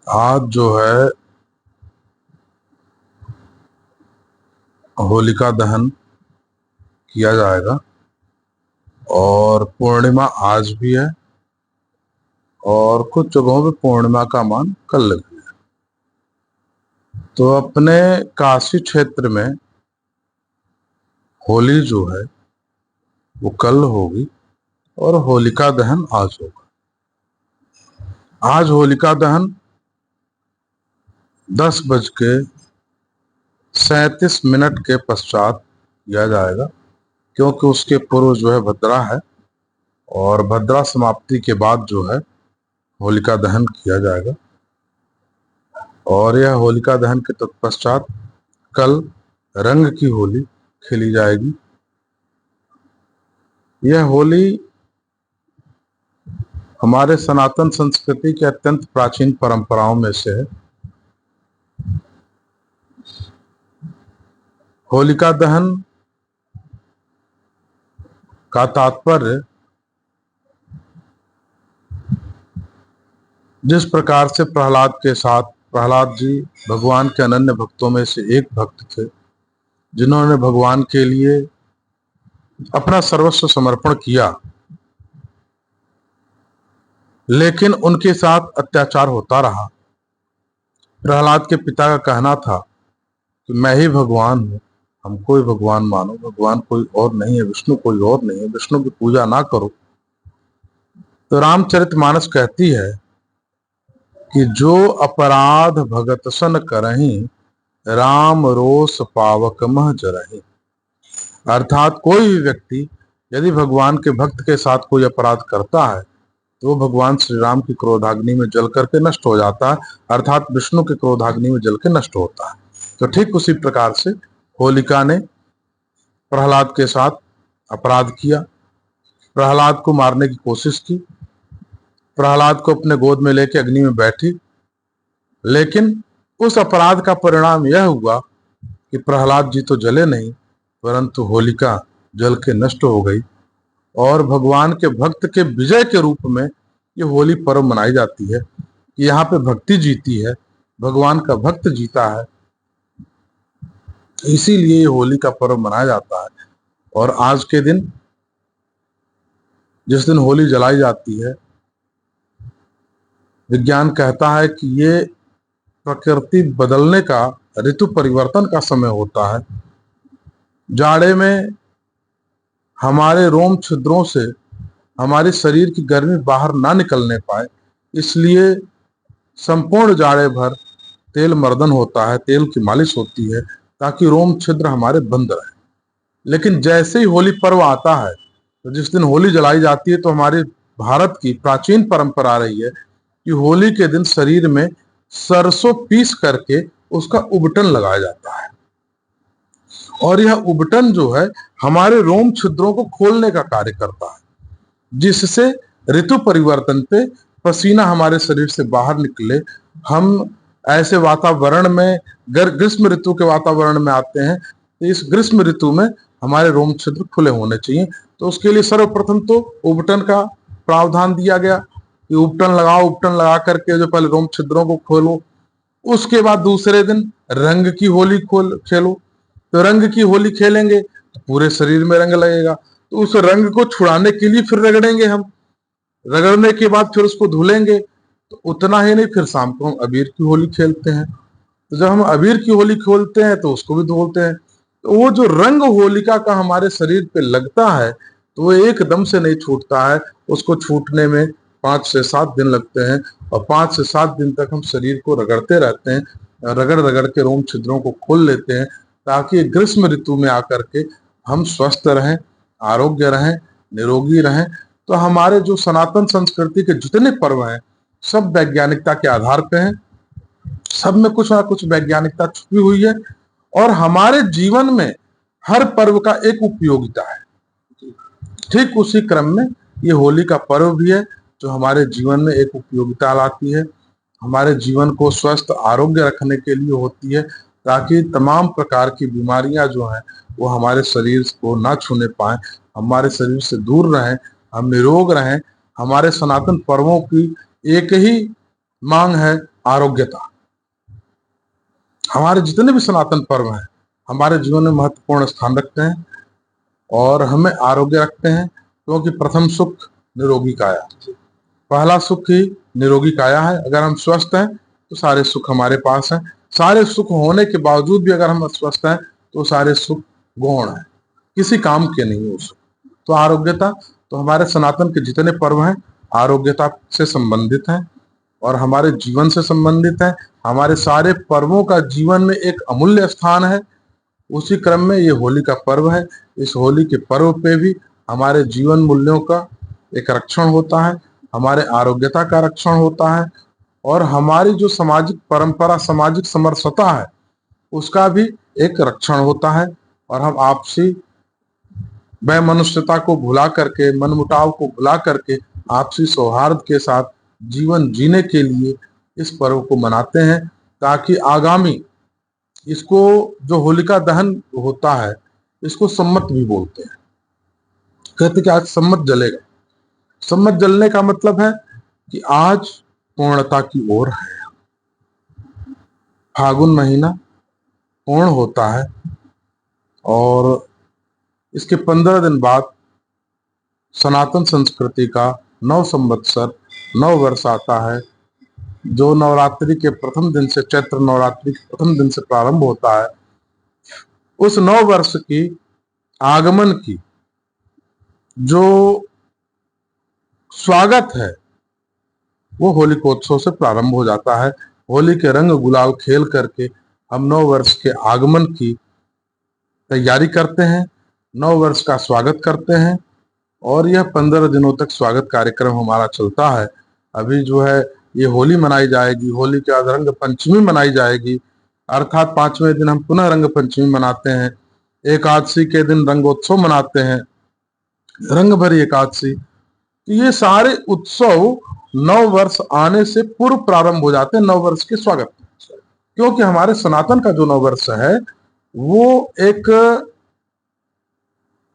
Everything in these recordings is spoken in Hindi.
आज जो है होलिका दहन किया जाएगा और पूर्णिमा आज भी है और कुछ जगहों पे पूर्णिमा का मान कल लगी है। तो अपने काशी क्षेत्र में होली जो है वो कल होगी और होलिका दहन आज होगा। आज होलिका दहन 10:37 के पश्चात किया जाएगा, क्योंकि उसके पूर्व जो है भद्रा है और भद्रा समाप्ति के बाद जो है होलिका दहन किया जाएगा। और यह होलिका दहन के तत्पश्चात कल रंग की होली खेली जाएगी। यह होली हमारे सनातन संस्कृति के अत्यंत प्राचीन परंपराओं में से है। होलिका दहन का तात्पर्य जिस प्रकार से प्रहलाद जी भगवान के अनन्य भक्तों में से एक भक्त थे, जिन्होंने भगवान के लिए अपना सर्वस्व समर्पण किया, लेकिन उनके साथ अत्याचार होता रहा। प्रहलाद के पिता का कहना था कि मैं ही भगवान हूं, हमको ही भगवान मानो, भगवान कोई और नहीं है, विष्णु कोई और नहीं है, विष्णु की पूजा ना करो। तो रामचरितमानस कहती है कि जो अपराध भगत सन करहीं, राम रोष पावक मह जरहीं। अर्थात कोई भी व्यक्ति यदि भगवान के भक्त के साथ कोई अपराध करता है तो वो भगवान श्री राम की क्रोधाग्नि में जल करके नष्ट हो जाता है, अर्थात विष्णु के क्रोधाग्नि में जल के नष्ट होता है। तो ठीक उसी प्रकार से होलिका ने प्रहलाद के साथ अपराध किया, प्रहलाद को मारने की कोशिश की, प्रहलाद को अपने गोद में लेके अग्नि में बैठी, लेकिन उस अपराध का परिणाम यह हुआ कि प्रहलाद जी तो जले नहीं, परंतु होलिका जल के नष्ट हो गई। और भगवान के भक्त के विजय के रूप में ये होली पर्व मनाई जाती है कि यहाँ पे भक्ति जीती है, भगवान का भक्त जीता है, इसीलिए ये होली का पर्व मनाया जाता है। और आज के दिन, जिस दिन होली जलाई जाती है, विज्ञान कहता है कि ये प्रकृति बदलने का, ऋतु परिवर्तन का समय होता है। जाड़े में हमारे रोम छिद्रों से हमारे शरीर की गर्मी बाहर ना निकलने पाए, इसलिए संपूर्ण जाड़े भर तेल मर्दन होता है, तेल की मालिश होती है ताकि रोम छिद्र हमारे बंद रहे। लेकिन जैसे ही होली पर्व आता है, तो जिस दिन होली जलाई जाती है, तो हमारे भारत की प्राचीन परंपरा रही है कि होली के दिन शरीर में सरसों पीस करके उसका उबटन लगाया जाता है और यह उबटन जो है हमारे रोम छिद्रों को खोलने का कार्य करता है, जिससे ऋतु परिवर्तन पे पसीना हमारे शरीर से बाहर निकले। हम ऐसे वातावरण में, ग्रीष्म ऋतु के वातावरण में आते हैं, तो इस ग्रीष्म ऋतु में हमारे रोम छिद्र खुले होने चाहिए। तो उसके लिए सर्वप्रथम तो उबटन का प्रावधान दिया गया कि उबटन लगाओ, उबटन लगा करके जो पहले रोम छिद्रों को खोलो। उसके बाद दूसरे दिन रंग की होली खेलो। तो रंग की होली खेलेंगे तो पूरे शरीर में रंग लगेगा, तो उस रंग को छुड़ाने के लिए फिर रगड़ेंगे हम, रगड़ने के बाद फिर उसको धुलेंगे। तो उतना ही नहीं, फिर शाम को हम अबीर की होली खेलते हैं। तो जब हम अबीर की होली खेलते हैं तो उसको भी धोते हैं। तो वो जो रंग होलिका का हमारे शरीर पे लगता है, तो वो एकदम से नहीं छूटता है, उसको छूटने में 5 से 7 दिन लगते हैं और 5 से 7 दिन तक हम शरीर को रगड़ते रहते हैं, रगड़ रगड़ के रोम छिद्रों को खोल लेते हैं, ताकि ग्रीष्म ऋतु में आकर के हम स्वस्थ रहें, आरोग्य रहें, निरोगी रहें। तो हमारे जो सनातन संस्कृति के जितने पर्व हैं, सब वैज्ञानिकता के आधार पे हैं, सब में कुछ ना कुछ वैज्ञानिकता छुपी हुई है और हमारे जीवन में हर पर्व का एक उपयोगिता है। ठीक उसी क्रम में ये होली का पर्व भी है, जो हमारे जीवन में एक उपयोगिता लाती है, हमारे जीवन को स्वस्थ आरोग्य रखने के लिए होती है, ताकि तमाम प्रकार की बीमारियां जो हैं वो हमारे शरीर को ना छूने पाए, हमारे शरीर से दूर रहें, हम निरोग रहें। हमारे सनातन पर्वों की एक ही मांग है, आरोग्यता। हमारे जितने भी सनातन पर्व हैं हमारे जीवन में महत्वपूर्ण स्थान रखते हैं और हमें आरोग्य रखते हैं, क्योंकि प्रथम सुख निरोगी काया। पहला सुख ही निरोगी काया है। अगर हम स्वस्थ हैं तो सारे सुख हमारे पास हैं। सारे सुख होने के बावजूद भी अगर हम अस्वस्थ हैं तो सारे सुख गौण है, किसी काम के नहीं हो सुख। तो आरोग्यता, तो हमारे सनातन के जितने पर्व हैं आरोग्यता से संबंधित हैं और हमारे जीवन से संबंधित है। हमारे सारे पर्वों का जीवन में एक अमूल्य स्थान है। उसी क्रम में ये होली का पर्व है। इस होली के पर्व पे भी हमारे जीवन मूल्यों का एक रक्षण होता है, हमारे आरोग्यता का रक्षण होता है और हमारी जो सामाजिक परंपरा, सामाजिक समरसता है उसका भी एक रक्षण होता है। और हम आपसी वैमनस्यता को भुला करके, मनमुटाव को भुला करके आपसी सौहार्द के साथ जीवन जीने के लिए इस पर्व को मनाते हैं, ताकि आगामी इसको जो होलिका दहन होता है इसको सम्मत भी बोलते हैं। कहते कि आज सम्मत जलेगा। सम्मत जलने का मतलब है कि आज पूर्णता की ओर है। फागुन महीना पूर्ण होता है और इसके 15 दिन बाद सनातन संस्कृति का नव संवत्सर, नव वर्ष आता है, जो नवरात्रि के प्रथम दिन से, चैत्र नवरात्रि के प्रथम दिन से प्रारंभ होता है। उस नव वर्ष की आगमन की जो स्वागत है वो होलिकोत्सव से प्रारंभ हो जाता है। होली के रंग गुलाल खेल करके हम नव वर्ष के आगमन की तैयारी करते हैं, नव वर्ष का स्वागत करते हैं और यह 15 दिनों तक स्वागत कार्यक्रम हमारा चलता है। अभी जो है ये होली मनाई जाएगी, होली के बाद रंग पंचमी मनाई जाएगी, अर्थात 5वें दिन हम पुनः रंग पंचमी मनाते हैं। एकादशी के दिन रंगोत्सव मनाते हैं, रंग भरी एकादशी। ये सारे उत्सव नव वर्ष आने से पूर्व प्रारंभ हो जाते हैं, नव वर्ष के स्वागत। क्योंकि हमारे सनातन का जो नव वर्ष है वो एक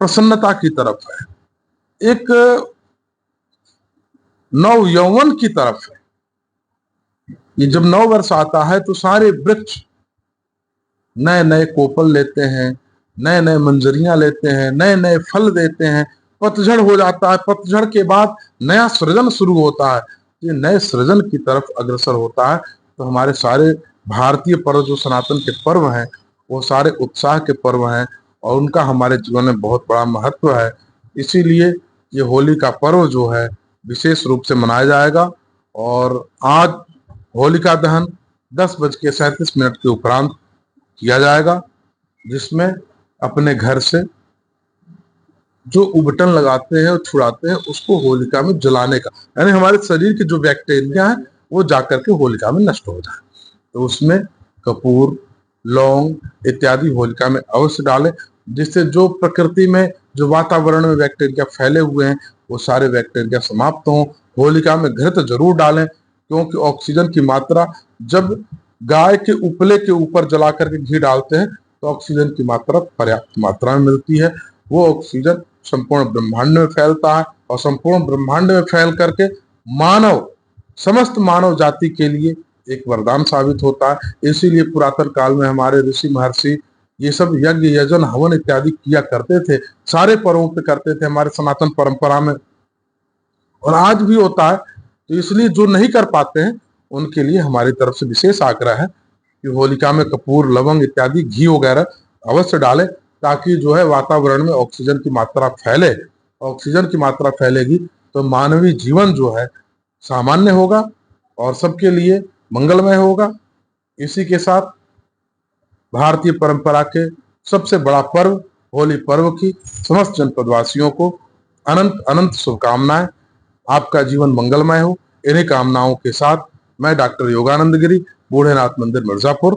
प्रसन्नता की तरफ है, एक नव यौवन की तरफ है। ये जब नव वर्ष आता है तो सारे वृक्ष नए नए कोपल लेते हैं, नए नए मंजरियां लेते हैं, नए नए फल देते हैं, पतझड़ हो जाता है। पतझड़ के बाद नया सृजन शुरू होता है, ये नए सृजन की तरफ अग्रसर होता है। तो हमारे सारे भारतीय पर्व जो सनातन के पर्व हैं वो सारे उत्साह के पर्व हैं और उनका हमारे जीवन में बहुत बड़ा महत्व है। इसीलिए ये होली का पर्व जो है विशेष रूप से मनाया जाएगा। और आज होलिका दहन 10:37 के उपरांत किया जाएगा, जिसमें अपने घर से जो उबटन लगाते हैं और छुड़ाते हैं उसको होलिका में जलाने का, यानी हमारे शरीर के जो बैक्टीरिया है वो जाकर के होलिका में नष्ट हो जाए। तो उसमें कपूर, लौंग इत्यादि होलिका में अवश्य डालें, जिससे जो प्रकृति में, जो वातावरण में बैक्टीरिया फैले हुए हैं वो सारे बैक्टीरिया समाप्त हों। होलिका में घृत जरूर डालें, क्योंकि ऑक्सीजन की मात्रा, जब गाय के उपले के ऊपर जला करके घी डालते हैं तो ऑक्सीजन की मात्रा पर्याप्त मात्रा में मिलती है। वो ऑक्सीजन संपूर्ण ब्रह्मांड में फैलता है और संपूर्ण ब्रह्मांड में फैल करके मानव, समस्त मानव जाति के लिए एक वरदान साबित होता है। इसीलिए पुरातन काल में हमारे ऋषि महर्षि ये सब यज्ञ, यजन, हवन इत्यादि किया करते थे, सारे पर्वों पे करते थे हमारे सनातन परंपरा में, और आज भी होता है। तो इसलिए जो नहीं कर पाते हैं उनके लिए हमारी तरफ से विशेष आग्रह है कि होलिका में कपूर, लवंग इत्यादि, घी वगैरह अवश्य डालें, ताकि जो है वातावरण में ऑक्सीजन की मात्रा फैले। ऑक्सीजन की मात्रा फैलेगी तो मानवीय जीवन जो है सामान्य होगा और सबके लिए मंगलमय होगा। इसी के साथ भारतीय परंपरा के सबसे बड़ा पर्व होली पर्व की समस्त जनपदवासियों को अनंत अनंत शुभकामनाएं। आपका जीवन मंगलमय हो। इन्हीं कामनाओं के साथ मैं डॉक्टर योगानंद गिरी, बूढ़ेनाथ मंदिर, मिर्जापुर।